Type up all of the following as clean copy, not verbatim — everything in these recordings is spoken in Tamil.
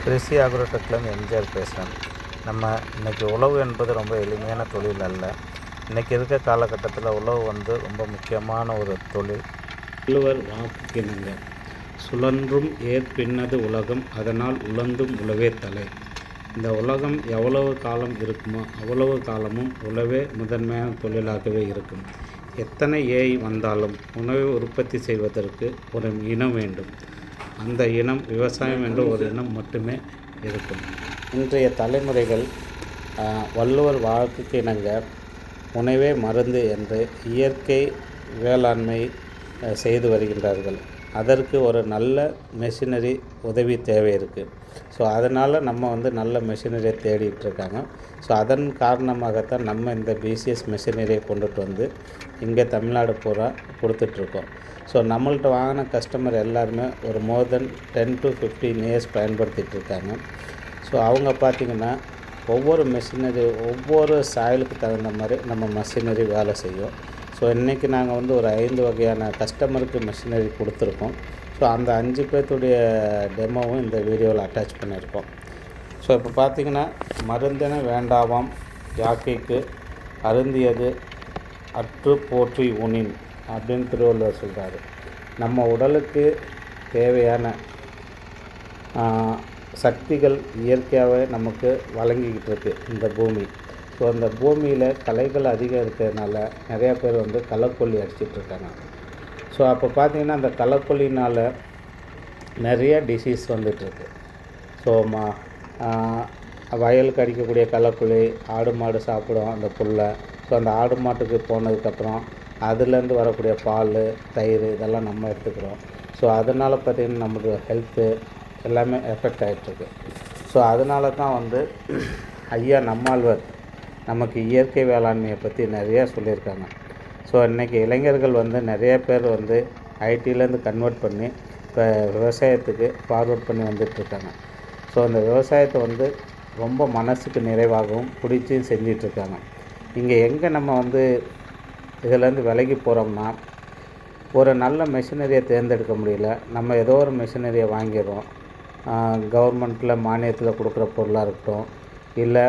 கிருஷி அக்ரோடெக்லேருந்து எம்ஜிஆர் பேசுகிறேன். நம்ம இன்றைக்கி உழவு என்பது ரொம்ப எளிமையான தொழில் அல்ல. இன்றைக்கி இருக்க காலகட்டத்தில் உழவு ரொம்ப முக்கியமான ஒரு தொழில். வள்ளுவர் வாக்குக்கிணங்க சுழன்றும் ஏற்பின்னது உலகம், அதனால் உழந்தும் உழவே தலை. இந்த உலகம் எவ்வளவு காலம் இருக்குமோ அவ்வளவு காலமும் உழவே முதன்மையான தொழிலாகவே இருக்கும். எத்தனை ஏஐ வந்தாலும் உணவை உற்பத்தி செய்வதற்கு ஒரு இனம் வேண்டும். அந்த இனம் விவசாயம் என்ற ஒரு இனம் மட்டுமே இருக்கும். இன்றைய தலைமுறைகள் வள்ளுவர் வாக்குக்கு இணங்க உணவே மருந்து என்று இயற்கை வேளாண்மை செய்து வருகின்றார்கள். அதற்கு ஒரு நல்ல மெஷினரி உதவி தேவை இருக்குது. ஸோ அதனால் நம்ம நல்ல மெஷினரியை தேடிட்டு இருக்காங்க. ஸோ அதன் காரணமாகத்தான் நம்ம இந்த பிசிஎஸ் மெஷினரியை கொண்டுட்டு வந்து இங்கே தமிழ்நாடு பூரா கொடுத்துட்ருக்கோம். ஸோ நம்மள்ட்ட வாங்கின கஸ்டமர் எல்லாருமே ஒரு மோர் தென் 10 to 15 இயர்ஸ் பயன்படுத்திகிட்டு இருக்காங்க. ஸோ அவங்க பார்த்திங்கன்னா ஒவ்வொரு மெஷினரி ஒவ்வொரு சாயலுக்கு தகுந்த மாதிரி நம்ம மெஷினரி வேலை செய்யும். ஸோ இன்றைக்கி நாங்கள் ஒரு 5 வகையான கஸ்டமருக்கு மெஷினரி கொடுத்துருக்கோம். ஸோ அந்த 5 பேர்த்துடைய டெமோவும் இந்த வீடியோவில் அட்டாச் பண்ணியிருக்கோம். ஸோ இப்போ பார்த்திங்கன்னா மருந்தென வேண்டாவாம் யாக்கைக்கு அருந்தியது அற்று போற்றி உணின் அப்படின்னு திருவள்ளுவர் சொல்கிறாரு. நம்ம உடலுக்கு தேவையான சக்திகள் இயற்கையாகவே நமக்கு வழங்கிக்கிட்டு இருக்குது இந்த பூமி. ஸோ அந்த பூமியில் களைகள் அதிகம் இருக்கிறதுனால நிறையா பேர் களைக்கொல்லி அடிச்சிட்ருக்காங்க. ஸோ அப்போ பார்த்திங்கன்னா அந்த களைக்கொல்லினால் நிறைய டிசீஸ் வந்துட்டுருக்கு. ஸோ வயலுக்கு அடிக்கக்கூடிய களைக்கொல்லி ஆடு மாடு சாப்பிடும் அந்த புல்லை. ஸோ அந்த ஆடு மாட்டுக்கு போனதுக்கப்புறம் அதுலேருந்து வரக்கூடிய பால் தயிர் இதெல்லாம் நம்ம எடுத்துக்கிறோம். ஸோ அதனால் பார்த்திங்கன்னா நம்மளுக்கு ஹெல்த்து எல்லாமே எஃபெக்ட் ஆகிட்டுருக்கு. ஸோ அதனால தான் ஐயா நம்மாழ்வார் நமக்கு இயற்கை வேளாண்மையை பற்றி நிறையா சொல்லியிருக்காங்க. ஸோ இன்றைக்கி இளைஞர்கள் நிறைய பேர் ஐடியிலேருந்து கன்வெர்ட் பண்ணி இப்போ விவசாயத்துக்கு ஃபார்வர்ட் பண்ணி வந்துட்டுருக்காங்க. ஸோ அந்த விவசாயத்தை ரொம்ப மனசுக்கு நிறைவாகவும் பிடிச்சும் செஞ்சிட்ருக்காங்க. இங்கே எங்கே நம்ம இதிலேருந்து விலகி போகிறோம்னா ஒரு நல்ல மெஷினரியை தேர்ந்தெடுக்க முடியல. நம்ம ஏதோ ஒரு மெஷினரியை வாங்கிடுறோம். கவர்மெண்ட்டில் மானியத்தில் கொடுக்குற பொருளாக இருக்கட்டும், இல்லை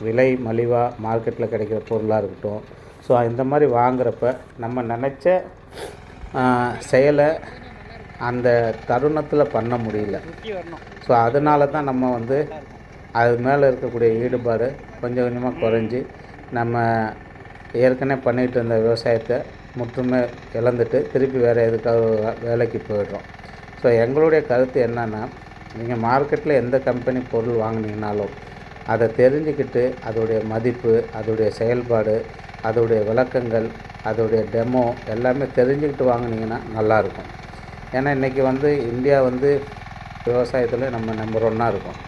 விலை மலிவாக மார்க்கெட்டில் கிடைக்கிற பொருளாக இருக்கட்டும். ஸோ இந்த மாதிரி வாங்குகிறப்ப நம்ம நினச்ச செயலை அந்த தருணத்தில் பண்ண முடியல. ஸோ அதனால தான் நம்ம அது மேலே இருக்கக்கூடிய ஈடுபாடு கொஞ்சம் கொஞ்சமாக குறைஞ்சி நம்ம ஏற்கனவே பண்ணிகிட்டு இருந்த விவசாயத்தை முற்றுமே இழந்துட்டு திருப்பி வேறு எதுக்காக வேலைக்கு போயிடுறோம். ஸோ எங்களுடைய கருத்து என்னென்னா, நீங்கள் மார்க்கெட்டில் எந்த கம்பெனி பொருள் வாங்கினீங்கனாலும் அதை தெரிஞ்சுக்கிட்டு அதோடைய மதிப்பு, அதோடைய செயல்பாடு, அதோடைய விளக்கங்கள், அதோடைய டெமோ எல்லாமே தெரிஞ்சுக்கிட்டு வாங்கினீங்கன்னா நல்லாயிருக்கும். ஏன்னா இன்றைக்கி இந்தியா விவசாயத்தில் நம்ம நம்பர் 1 இருக்கும்.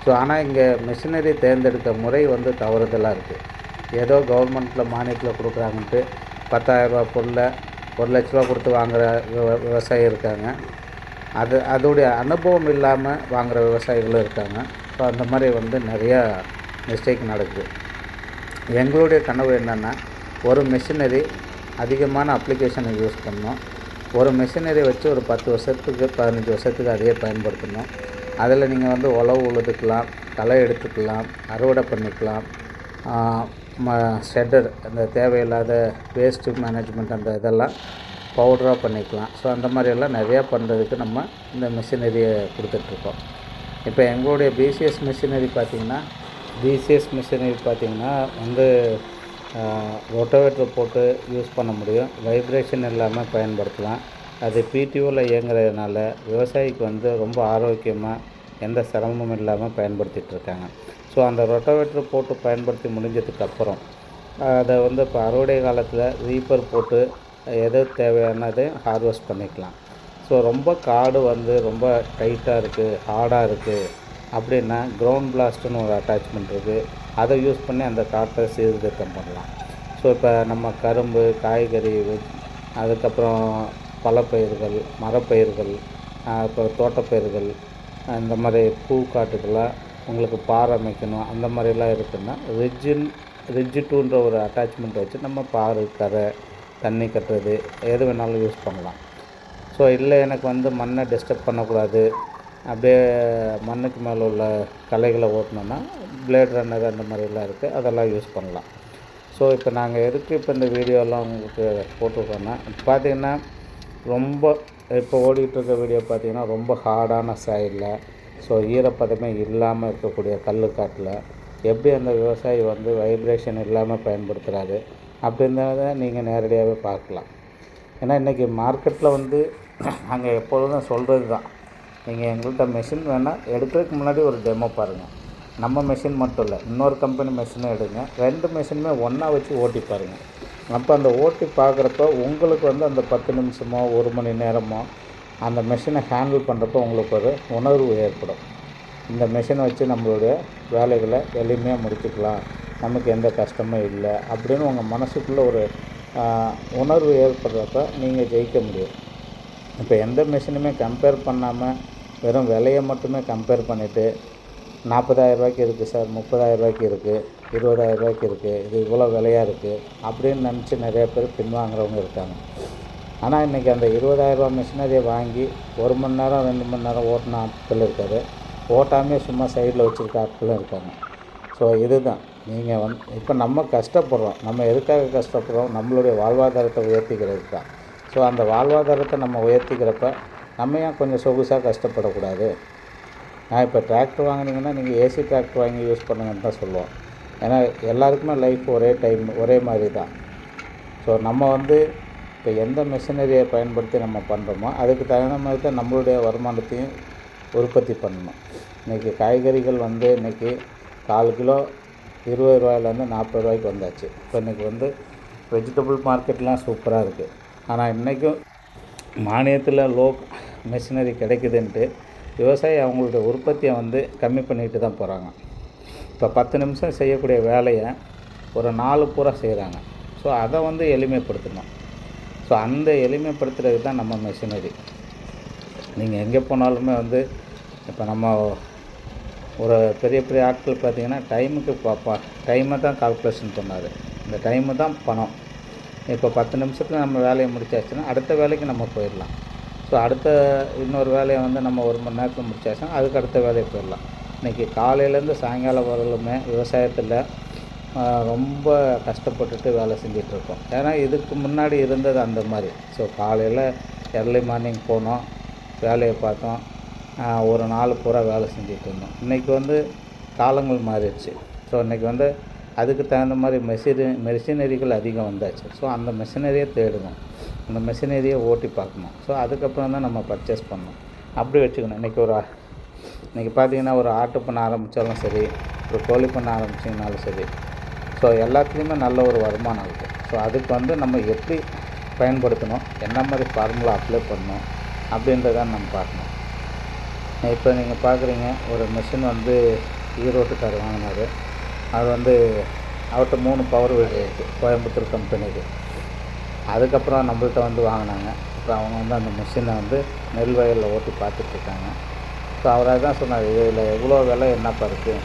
ஸோ ஆனால் இங்கே மிஷினரி தேர்ந்தெடுக்க முறை தவறுதலாக இருக்குது. ஏதோ கவர்மெண்ட்டில் மானியத்தில் கொடுக்குறாங்கன்ட்டு 10,000 ரூபா பொருளை 1,00,000 ரூபா கொடுத்து வாங்குகிற விவசாயி இருக்காங்க. அதோடைய அனுபவம் இல்லாமல் வாங்குகிற விவசாயிகளும் இருக்காங்க. ஸோ அந்த மாதிரி நிறையா மிஸ்டேக் நடக்குது. எங்களுடைய கனவு என்னென்னா, ஒரு மிஷினரி அதிகமான அப்ளிகேஷனை யூஸ் பண்ணோம். ஒரு மிஷினரி வச்சு ஒரு 10 வருஷத்துக்கு 15 வருஷத்துக்கு அதையே பயன்படுத்தணும். அதில் நீங்கள் உழவு உழுதுக்கலாம், களை எடுத்துக்கலாம், அறுவடை பண்ணிக்கலாம், ஷெட்டர் அந்த தேவையில்லாத வேஸ்ட்டு மேனேஜ்மெண்ட் அந்த இதெல்லாம் பவுடராக பண்ணிக்கலாம். ஸோ அந்த மாதிரியெல்லாம் நிறையா பண்ணுறதுக்கு நம்ம இந்த மிஷினரியை கொடுத்துட்ருக்கோம். இப்போ எங்களுடைய பிசிஎஸ் மிஷினரி பார்த்திங்கன்னா ரொட்டோவேட்டர் போட்டு யூஸ் பண்ண முடியும். வைப்ரேஷன் இல்லாமல் பயன்படுத்தலாம். அது பிடிஓவில் இயங்குறதுனால விவசாயிக்கு ரொம்ப ஆரோக்கியமாக எந்த சிரமமும் இல்லாமல் பயன்படுத்திகிட்ருக்காங்க. ஸோ அந்த ரொட்டோவேட்டர் போட்டு பயன்படுத்தி முடிஞ்சதுக்கப்புறம் அதை இப்போ அறுவடை காலத்தில் ரீப்பர் போட்டு எது தேவையானதை ஹார்வெஸ்ட் பண்ணிக்கலாம். ஸோ ரொம்ப காடு ரொம்ப டைட்டாக இருக்குது, ஹார்டாக இருக்குது அப்படின்னா கிரவுண்ட் பிளாஸ்ட்டுன்னு ஒரு அட்டாச்மெண்ட் இருக்குது. அதை யூஸ் பண்ணி அந்த காட்டை சீர்திருத்தம் பண்ணலாம். ஸோ இப்போ நம்ம கரும்பு, காய்கறி, அதுக்கப்புறம் பழப்பயிர்கள், மரப்பயிர்கள், இப்போ தோட்டப்பயிர்கள், இந்த மாதிரி பூக்காட்டுக்கெல்லாம் உங்களுக்கு பார் அமைக்கணும் அந்த மாதிரிலாம் இருக்குதுன்னா ரிஜிட்டுன்ற ஒரு அட்டாச்மெண்ட் வச்சு நம்ம பார், கரை, தண்ணி கட்டுறது எது வேணாலும் யூஸ் பண்ணலாம். ஸோ இல்லை எனக்கு மண்ணை டிஸ்டர்ப் பண்ணக்கூடாது, அப்படியே மண்ணுக்கு மேலே உள்ள களைகளை ஓட்டணுன்னா பிளேட் ரன்னர் அந்த மாதிரிலாம் இருக்குது, அதெல்லாம் யூஸ் பண்ணலாம். ஸோ இப்போ நாங்கள் எதுக்கு இப்போ இந்த வீடியோலாம் உங்களுக்கு போட்டிருக்கோன்னா, பார்த்திங்கன்னா ரொம்ப இப்போ ஓடிட்டுருக்க வீடியோ பார்த்திங்கன்னா ரொம்ப ஹார்டான சாயிலில், ஸோ ஈரப்பதமே இல்லாமல் இருக்கக்கூடிய கல்லுக்காட்டில் எப்படி அந்த விவசாயி வந்து வைப்ரேஷன் இல்லாமல் பயன்படுத்துகிறாரு அப்படின்றத நீங்கள் நேரடியாகவே பார்க்கலாம். ஏன்னா இன்றைக்கி மார்க்கெட்டில் வந்து அங்கே எப்பொழுதும் சொல்கிறது தான், நீங்கள் எங்கள்கிட்ட மெஷின் வேணால் எடுக்கிறதுக்கு முன்னாடி ஒரு டெமோ பாருங்கள். நம்ம மெஷின் மட்டும் இல்லை, இன்னொரு கம்பெனி மெஷினும் எடுங்க, 2 மெஷினுமே ஒன்றா வச்சு ஓட்டி பாருங்கள். அப்போ அந்த ஓட்டி பார்க்குறப்ப உங்களுக்கு வந்து அந்த 10 நிமிஷமோ 1 மணி நேரமோ அந்த மெஷினை ஹேண்டில் பண்ணுறப்போ உங்களுக்கு ஒரு உணர்வு ஏற்படும். இந்த மெஷினை வச்சு நம்மளுடைய வேலைகளை எளிமையாக முடிச்சுக்கலாம், நமக்கு எந்த கஷ்டமும் இல்லை அப்படின்னு உங்கள் மனசுக்குள்ளே ஒரு உணர்வு ஏற்படுறப்ப நீங்கள் ஜெயிக்க முடியும். இப்போ எந்த மெஷினுமே கம்பேர் பண்ணாமல் வெறும் விலையை மட்டுமே கம்பேர் பண்ணிவிட்டு 40,000 ரூபாய்க்கு இருக்குது சார், 30,000 ரூபாய்க்கு இருக்குது, 20,000 ரூபாய்க்கு இருக்குது, இது இவ்வளோ விலையாக இருக்குது அப்படின்னு நினச்சி நிறைய பேர் பின்வாங்குறவங்க இருக்காங்க. ஆனால் இன்றைக்கி அந்த 20,000 ரூபா மிஷினரியை வாங்கி 1 மணி நேரம் 2 மணி நேரம் ஓட்டின ஆட்கள் இருக்காது, ஓட்டாமே சும்மா சைடில் வச்சுருக்க ஆட்களும் இருக்காங்க. ஸோ இதுதான் நீங்கள் இப்போ நம்ம கஷ்டப்படுறோம், நம்ம எதுக்காக கஷ்டப்படுறோம், நம்மளுடைய வாழ்வாதாரத்தை உயர்த்திக்கிறது தான். ஸோ அந்த வாழ்வாதாரத்தை நம்ம உயர்த்திக்கிறப்ப நம்ம ஏன் கொஞ்சம் சொகுசாக கஷ்டப்படக்கூடாது? நான் இப்போ டிராக்டர் வாங்கினீங்கன்னா நீங்கள் ஏசி டிராக்டர் வாங்கி யூஸ் பண்ணுங்கன்னு தான் சொல்லுவோம். ஏன்னா எல்லாருக்குமே லைஃப் ஒரே மாதிரி தான். ஸோ நம்ம இப்போ எந்த மிஷினரியை பயன்படுத்தி நம்ம பண்ணுறோமோ அதுக்கு தகுந்த மாதிரி தான் நம்மளுடைய வருமானத்தையும் உற்பத்தி பண்ணணும். இன்றைக்கி காய்கறிகள் இன்றைக்கி 4 கிலோ 20 ரூபாயிலேருந்து 40 ரூபாய்க்கு வந்தாச்சு. இப்போ இன்றைக்கி வெஜிடபிள் மார்க்கெட்லாம் சூப்பராக இருக்குது. ஆனால் இன்றைக்கும் மானியத்தில் லோ மிஷினரி கிடைக்குதுன்ட்டு விவசாயி அவங்களுடைய உற்பத்தியை கம்மி பண்ணிட்டு தான் போகிறாங்க. இப்போ 10 நிமிஷம் செய்யக்கூடிய வேலையை ஒரு 4 பூரா செய்கிறாங்க. ஸோ அதை எளிமைப்படுத்தணும். ஸோ அந்த எளிமைப்படுத்துறதுக்கு தான் நம்ம மிஷினரி. நீங்கள் எங்கே போனாலுமே இப்போ நம்ம ஒரு பெரிய பெரிய ஆட்கள் பார்த்திங்கன்னா டைமை தான் கால்குலேஷன் பண்ணார். இந்த டைமு தான் பணம். இப்போ 10 நிமிஷத்தில் நம்ம வேலையை முடிச்சாச்சுன்னா அடுத்த வேலைக்கு நம்ம போயிடலாம். ஸோ அடுத்த இன்னொரு வேலையை நம்ம 1 மணி நேரத்தில் முடிச்சாச்சுன்னா அதுக்கு அடுத்த வேலையை போயிடலாம். இன்றைக்கி காலையிலேருந்து சாயங்காலம் வரலுமே விவசாயத்தில் ரொம்ப கஷ்டப்பட்டுட்டு வேலை செஞ்சிட்ருக்கோம். ஏன்னா இதுக்கு முன்னாடி இருந்தது அந்த மாதிரி. ஸோ காலையில் early மார்னிங் போனோம், வேலையை பார்த்தோம், ஒரு நாள் பூரா வேலை செஞ்சுட்டு இருந்தோம். இன்றைக்கி காலங்கள் மாறிடுச்சு. ஸோ இன்றைக்கி அதுக்கு தகுந்த மாதிரி மெஷினரிகள் அதிகம் வந்தாச்சு. ஸோ அந்த மெஷினரியை தேடணும், அந்த மெஷினரியை ஓட்டி பார்க்கணும். ஸோ அதுக்கப்புறம் தான் நம்ம பர்ச்சேஸ் பண்ணணும். அப்படி வச்சுக்கணும். இன்றைக்கி பார்த்திங்கன்னா ஒரு ஆட்டு பண்ண ஆரம்பித்தாலும் சரி, ஒரு கோழி பண்ண ஆரம்பிச்சிங்கனாலும் சரி, ஸோ எல்லாத்துலேயுமே நல்ல ஒரு வருமானம் இருக்குது. ஸோ அதுக்கு நம்ம எப்படி பயன்படுத்தணும், என்ன மாதிரி ஃபார்முலா அப்ளை பண்ணணும் அப்படின்றத நம்ம பார்க்கணும். இப்போ நீங்கள் பார்க்குறீங்க, ஒரு மிஷின் ஈரோட்டுக்கார் வாங்கினார். அது அவர்கிட்ட 3 பவர் வீடு இருக்குது, கோயம்புத்தூர் கம்பெனிக்கு. அதுக்கப்புறம் நம்மள்கிட்ட வாங்கினாங்க. அப்புறம் அவங்க அந்த மிஷினை நெல் வயலில் ஓட்டி பார்த்துட்ருக்காங்க. ஸோ அவராக தான் சொன்னார், இதில் எவ்வளோ விலை என்னப்பா இருக்குது,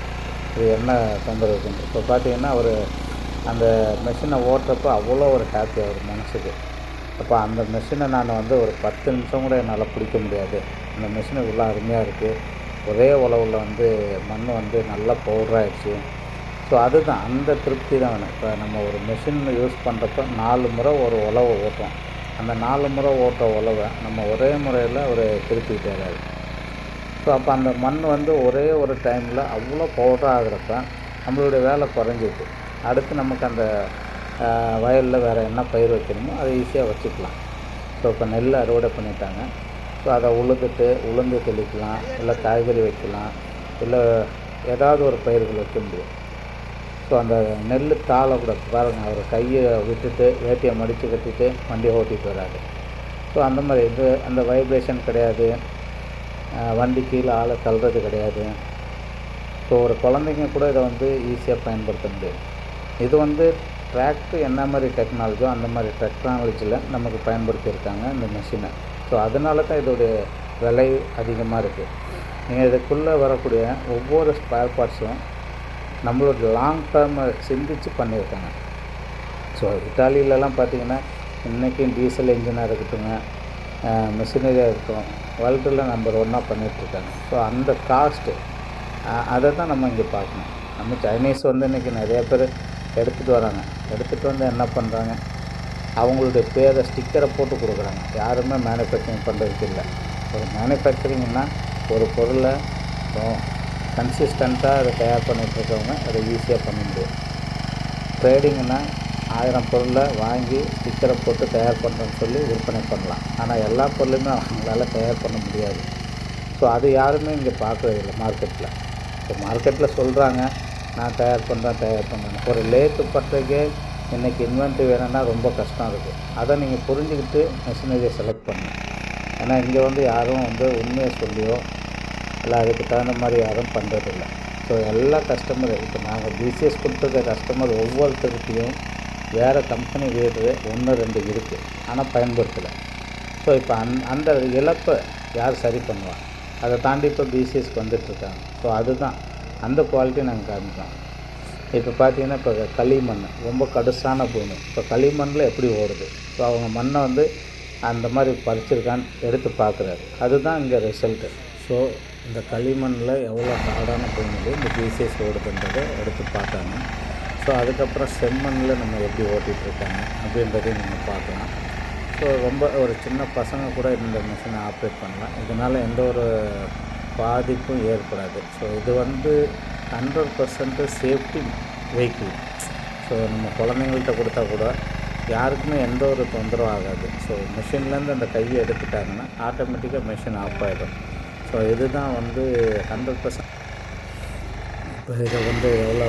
இது என்ன தொந்தரவுக்குன்னு. இப்போ பார்த்திங்கன்னா அந்த மிஷினை ஓட்டுறப்போ அவ்வளோ ஒரு ஹாப்பி அவர் மனசுக்கு. அப்போ அந்த மிஷினை நான் ஒரு 10 நிமிஷம் கூட என்னால் பிடிக்க முடியாது. அந்த மிஷின் இவ்வளோ அருமையாக இருக்குது, ஒரே உழவில் மண் நல்லா பவுடராகிடுச்சு. ஸோ அதுதான், அந்த திருப்தி தான் வேணும். இப்போ நம்ம ஒரு மிஷின் யூஸ் பண்ணுறப்ப 4 முறை ஒரு உழவை ஓட்டுறோம். அந்த 4 முறை ஓட்டுற உழவை நம்ம ஒரே முறையில் திருப்பிக்கிட்டே வராது. ஸோ அப்போ அந்த மண் ஒரே ஒரு டைமில் அவ்வளோ பவுடராக ஆகிறப்ப நம்மளுடைய வேலை குறைஞ்சிது. அடுத்து நமக்கு அந்த வயலில் வேறு என்ன பயிர் வைக்கணுமோ அதை ஈஸியாக வச்சுக்கலாம். ஸோ இப்போ நெல் அறுவடை பண்ணிட்டாங்க. ஸோ அதை உளுந்து தெளிக்கலாம், இல்லை காய்கறி வைக்கலாம், இல்லை ஏதாவது ஒரு பயிர்கள் வைக்க முடியும். ஸோ அந்த நெல் தாளை கூட பாருங்கள், அவர் கையை விட்டுட்டு வேட்டியை மடித்து கட்டிட்டு வண்டியை ஓட்டிகிட்டு வராரு. ஸோ அந்த மாதிரி அந்த வைப்ரேஷன் கிடையாது, வண்டி கீழே ஆளை தள்ளுறது கிடையாது. ஸோ ஒரு குழந்தைங்க கூட இதை ஈஸியாக பயன்படுத்த முடியும். இது டிராக்டர் என்ன மாதிரி டெக்னாலஜியோ அந்த மாதிரி டெக்னாலஜியில் நமக்கு பயன்படுத்தியிருக்காங்க இந்த மிஷினை. ஸோ அதனால தான் இதோடைய விலை அதிகமாக இருக்குது. நீங்கள் இதுக்குள்ளே வரக்கூடிய ஒவ்வொரு ஸ்பேர் பார்ட்ஸும் நம்மளோட லாங் டேர்மை சிந்தித்து பண்ணியிருக்காங்க. ஸோ இட்டாலியிலலாம் பார்த்திங்கன்னா இன்றைக்கும் டீசல் இன்ஜினாக இருக்கட்டுங்க, மிஷினரியாக இருக்கும், வேர்ல்டில் நம்பர் 1 பண்ணிகிட்ருக்காங்க. ஸோ அந்த காஸ்ட்டு அதை தான் நம்ம இங்கே பார்க்கணும். நம்ம சைனீஸ் வந்து இன்றைக்கி நிறைய பேர் எடுத்துகிட்டு வராங்க. எடுத்துகிட்டு வந்து என்ன பண்ணுறாங்க, அவங்களுடைய பேரை ஸ்டிக்கரை போட்டு கொடுக்குறாங்க. யாருமே மேனுஃபேக்சரிங் பண்ணுறதுக்கு இல்லை. ஒரு மேனுஃபேக்சரிங்னா ஒரு பொருளை கன்சிஸ்டண்ட்டாக அதை தயார் பண்ணிகிட்ருக்கவங்க அதை ஈஸியாக பண்ண முடியும். ட்ரேடிங்னா 1000 பொருளை வாங்கி ஸ்டிக்கரை போட்டு தயார் பண்ணுறேன்னு சொல்லி விற்பனை பண்ணலாம். ஆனால் எல்லா பொருளுமே அவங்களால தயார் பண்ண முடியாது. ஸோ அது யாருமே இங்கே பார்க்குறதில்ல மார்க்கெட்டில். ஸோ மார்க்கெட்டில் சொல்கிறாங்க நான் தயார் பண்ணுறேன். ஒரு லேத்து பட்டறைக்கே இன்றைக்கி இன்வென்ட்ரி வேணும்னா ரொம்ப கஷ்டம் இருக்குது. அதை நீங்கள் புரிஞ்சுக்கிட்டு மிஷினரியை செலக்ட் பண்ணணும். ஏன்னா இங்கே வந்து யாரும் வந்து உண்மையை சொல்லியோ இல்லை அதுக்கு தகுந்த மாதிரி யாரும் பண்ணுறதில்ல. ஸோ எல்லா கஸ்டமர் இப்போ நாங்கள் பிசிஎஸ் கொடுத்துருக்க கஸ்டமர் ஒவ்வொருத்தருக்கையும் வேறு கம்பெனி வீடு 1-2 இருக்குது, ஆனால் பயன்படுத்தலை. ஸோ இப்போ அந்த இழப்பை யார் சரி பண்ணுவாங்க? அதை தாண்டி இப்போ பிசிஎஸ்க்கு வந்துட்டுருக்காங்க. ஸோ அதுதான் அந்த குவாலிட்டி நாங்கள் காமிக்கிறோம். இப்போ பார்த்தீங்கன்னா இப்போ களிமண் ரொம்ப கடுசான பூமி. இப்போ களிமண்ணில் எப்படி ஓடுது? ஸோ அவங்க மண்ணை வந்து அந்த மாதிரி பறிச்சிருக்கான்னு எடுத்து பார்க்குறாரு. அதுதான் இங்கே ரிசல்ட்டு. ஸோ இந்த களிமண்ணில் எவ்வளோ ஹார்டான பூமியில் இந்த பிசிஎஸ் ஓடுதுன்றதை எடுத்து பார்த்தாங்க. ஸோ அதுக்கப்புறம் செம்மண்ணில் நம்ம எப்படி ஓட்டிகிட்ருக்காங்க அப்படின்றதையும் நீங்கள் பார்க்கலாம். ஸோ ரொம்ப ஒரு சின்ன பசங்க கூட இந்த மிஷினை ஆப்ரேட் பண்ணலாம். இதனால் எந்த ஒரு பாதிப்பும் ஏற்படாது. ஸோ இது வந்து 100% சேஃப்டி வெஹிக்கிள். ஸோ நம்ம குழந்தைங்கள்ட்ட கொடுத்தா கூட யாருக்குமே எந்த ஒரு தொந்தரவும் ஆகாது. ஸோ மிஷின்லேருந்து அந்த கையை எடுத்துட்டாங்கன்னா ஆட்டோமேட்டிக்காக மிஷின் ஆஃப் ஆகிடும். ஸோ இதுதான் வந்து 100%. இப்போ இதை வந்து எவ்வளோ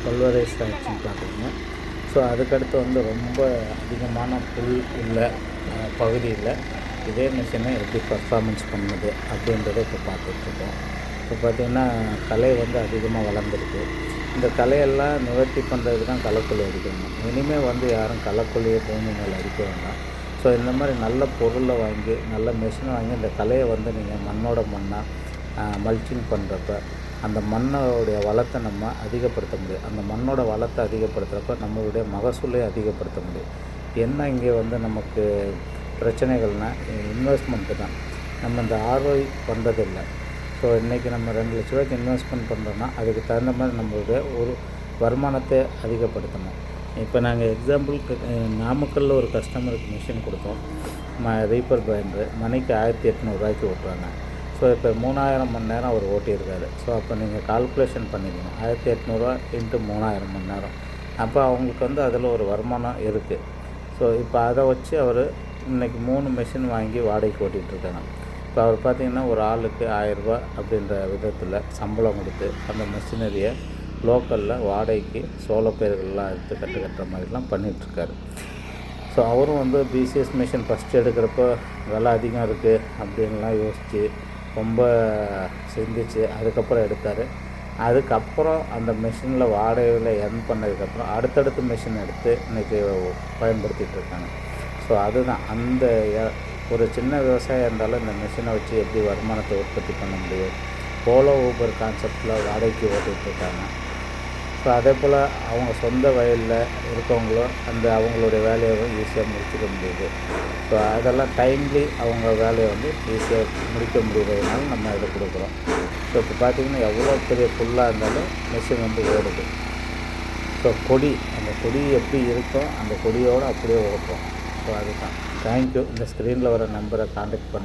பல்வரைஸ் ஆகிடுச்சுன்னு பார்க்குறீங்க. ஸோ அதுக்கடுத்து வந்து ரொம்ப அதிகமான புல் உள்ள பகுதியில் இதே மிஷினை எப்படி பர்ஃபார்மன்ஸ் பண்ணுது அப்படின்றத இப்போ பார்த்துட்ருக்கோம். இப்போ பார்த்திங்கன்னா கலை வந்து அதிகமாக வளர்ந்துருக்கு. இந்த கலையெல்லாம் நிவர்த்தி பண்ணுறதுக்கு தான் களைக்கொல்லி அடிக்கணும். இனிமேல் வந்து யாரும் களைக்கொல்லியை பூமி மேலே அடிக்க வேண்டாம். ஸோ இந்த மாதிரி நல்ல பொருளை வாங்கி நல்ல மிஷினை வாங்கி இந்த கலையை வந்து நீங்கள் மண்ணோட மண்ணாக மல்ச்சிங் பண்ணுறப்ப அந்த மண்ணோடைய வளத்தை நம்ம அதிகப்படுத்த முடியும். அந்த மண்ணோட வளத்தை அதிகப்படுத்துகிறப்ப நம்மளுடைய மகசூலை அதிகப்படுத்த முடியும். என்ன இங்கே வந்து நமக்கு பிரச்சனைகள்னால் இன்வெஸ்ட்மெண்ட்டு தான். நம்ம இந்த ROI பண்ணுறதில்லை. ஸோ இன்றைக்கி நம்ம 2 லட்ச ரூபாய்க்கு இன்வெஸ்ட்மெண்ட் பண்ணுறோன்னா அதுக்கு தகுந்த மாதிரி நம்மளுடைய ஒரு வருமானத்தை அதிகப்படுத்தணும். இப்போ நாங்கள் எக்ஸாம்பிளுக்கு நாமக்கல்லில் ஒரு கஸ்டமருக்கு மிஷின் கொடுத்தோம். ரீப்பர் கிரைண்டரு மணிக்கு 1800 ரூபாய்க்கு ஓட்டுறாங்க. ஸோ இப்போ 3000 மணி நேரம் அவர் ஓட்டியிருக்காரு. ஸோ அப்போ நீங்கள் கால்குலேஷன் பண்ணிக்கணும். 1800 × 3000 மணி நேரம். அப்போ அவங்களுக்கு வந்து அதில் ஒரு வருமானம் இருக்குது. ஸோ இப்போ அதை வச்சு அவர் இன்றைக்கி 3 மிஷின் வாங்கி வாடகைக்கு ஓட்டிகிட்ருக்காங்க. இப்போ அவர் பார்த்திங்கன்னா ஒரு ஆளுக்கு 1000 ரூபா அப்படின்ற விதத்தில் சம்பளம் கொடுத்து அந்த மிஷினரியை லோக்கலில் வாடகைக்கு சோளப்பயிர்கள்லாம் எடுத்து கட்டுற மாதிரிலாம் பண்ணிகிட்ருக்காரு. ஸோ அவரும் வந்து பிசிஎஸ் மிஷின் ஃபஸ்ட்டு எடுக்கிறப்போ விலை அதிகம் இருக்குது அப்படின்லாம் யோசித்து ரொம்ப சிந்திச்சு அதுக்கப்புறம் எடுத்தார். அதுக்கப்புறம் அந்த மிஷினில் வாடகையில் எர்ன் பண்ணதுக்கப்புறம் அடுத்தடுத்து மிஷின் எடுத்து இன்றைக்கி பயன்படுத்திகிட்டு இருக்காங்க. ஸோ அதுதான் அந்த ஒரு சின்ன விவசாயம் இருந்தாலும் இந்த மிஷினை வச்சு எப்படி வருமானத்தை உற்பத்தி பண்ண முடியும். போலோ ஊபர் கான்செப்டில் வாடகைக்கு ஓட்டிகிட்ருக்காங்க. ஸோ அதே போல் அவங்க சொந்த வயலில் இருக்கவங்களும் அவங்களுடைய வேலையை ஈஸியாக முடிச்சுக்க முடியுது. ஸோ அதெல்லாம் டைம்லி அவங்க வேலையை வந்து ஈஸியாக முடிக்க முடியறதுனால நம்ம இதை கொடுக்குறோம். ஸோ இப்போ பார்த்திங்கன்னா எவ்வளோ பெரிய புல்லாக இருந்தாலும் மிஷின் வந்து ஓடுது. ஸோ அந்த கொடி எப்படி இருக்கோ அந்த கொடியோடு அப்படியே ஓட்டுறோம். ஸோ அதுதான். தேங்க்யூ. இந்த ஸ்க்ரீனில் வர நம்பரை கான்டாக்ட் பண்ணுங்கள்.